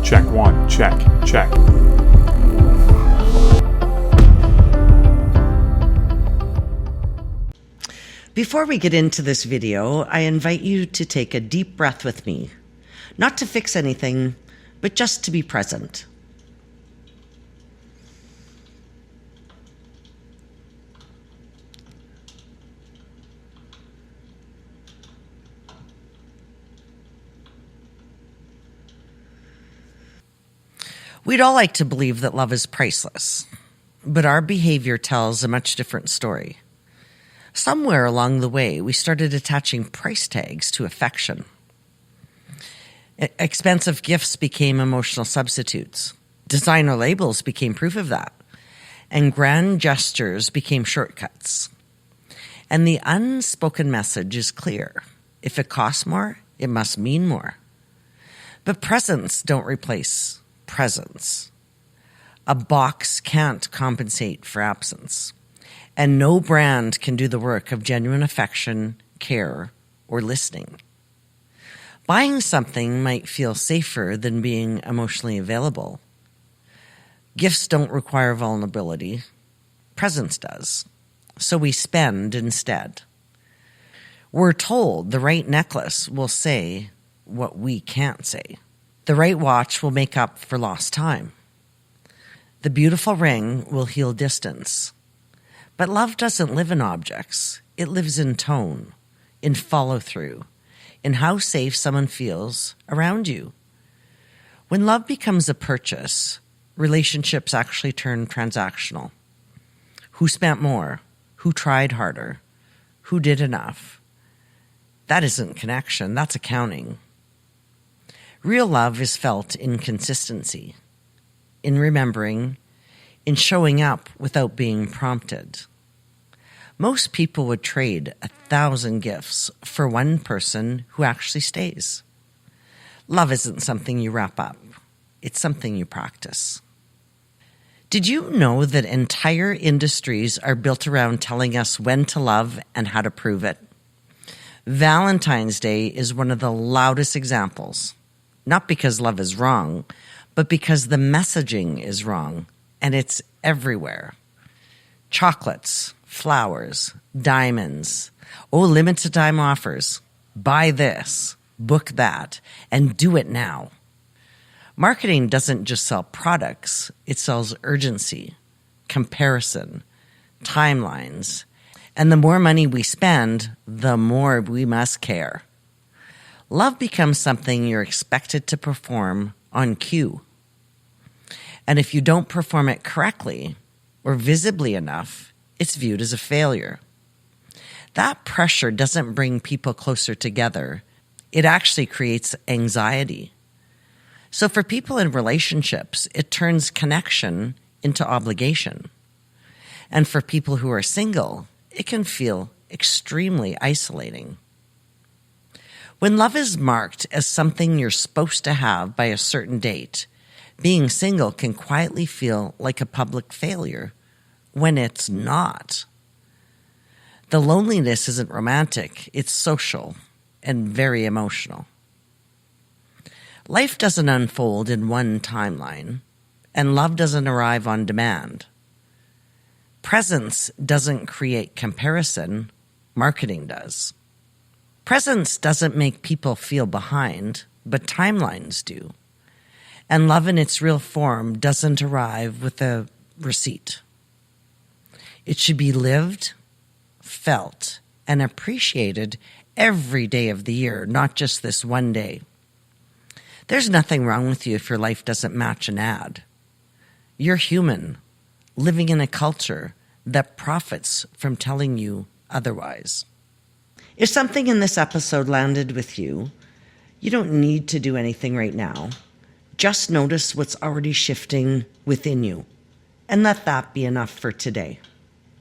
Check one, check. Before we get into this video, I invite you to take a deep breath with me. Not to fix anything, but just to be present. We'd all like to believe that love is priceless, but our behavior tells a much different story. Somewhere along the way, we started attaching price tags to affection. Expensive gifts became emotional substitutes. Designer labels became proof of that. And grand gestures became shortcuts. And the unspoken message is clear. If it costs more, it must mean more. But presents don't replace presence. A box can't compensate for absence. And no brand can do the work of genuine affection, care, or listening. Buying something might feel safer than being emotionally available. Gifts don't require vulnerability. Presence does. So we spend instead. We're told the right necklace will say what we can't say. The right watch will make up for lost time. The beautiful ring will heal distance. But love doesn't live in objects. It lives in tone, in follow-through, in how safe someone feels around you. When love becomes a purchase, relationships actually turn transactional. Who spent more? Who tried harder? Who did enough? That isn't connection, that's accounting. Real love is felt in consistency, in remembering, in showing up without being prompted. Most people would trade 1,000 gifts for one person who actually stays. Love isn't something you wrap up. It's something you practice. Did you know that entire industries are built around telling us when to love and how to prove it? Valentine's Day is one of the loudest examples. Not because love is wrong, but because the messaging is wrong, and it's everywhere. Chocolates, flowers, diamonds, limited time offers. Buy this, book that, and do it now. Marketing doesn't just sell products, it sells urgency, comparison, timelines, and the more money we spend, the more we must care. Love becomes something you're expected to perform on cue. And if you don't perform it correctly or visibly enough, it's viewed as a failure. That pressure doesn't bring people closer together. It actually creates anxiety. So for people in relationships, it turns connection into obligation. And for people who are single, it can feel extremely isolating. When love is marked as something you're supposed to have by a certain date, being single can quietly feel like a public failure when it's not. The loneliness isn't romantic, it's social and very emotional. Life doesn't unfold in one timeline, and love doesn't arrive on demand. Presence doesn't create comparison, marketing does. Presence doesn't make people feel behind, but timelines do. And love in its real form doesn't arrive with a receipt. It should be lived, felt, and appreciated every day of the year, not just this one day. There's nothing wrong with you if your life doesn't match an ad. You're human, living in a culture that profits from telling you otherwise. If something in this episode landed with you, you don't need to do anything right now. Just notice what's already shifting within you, and let that be enough for today.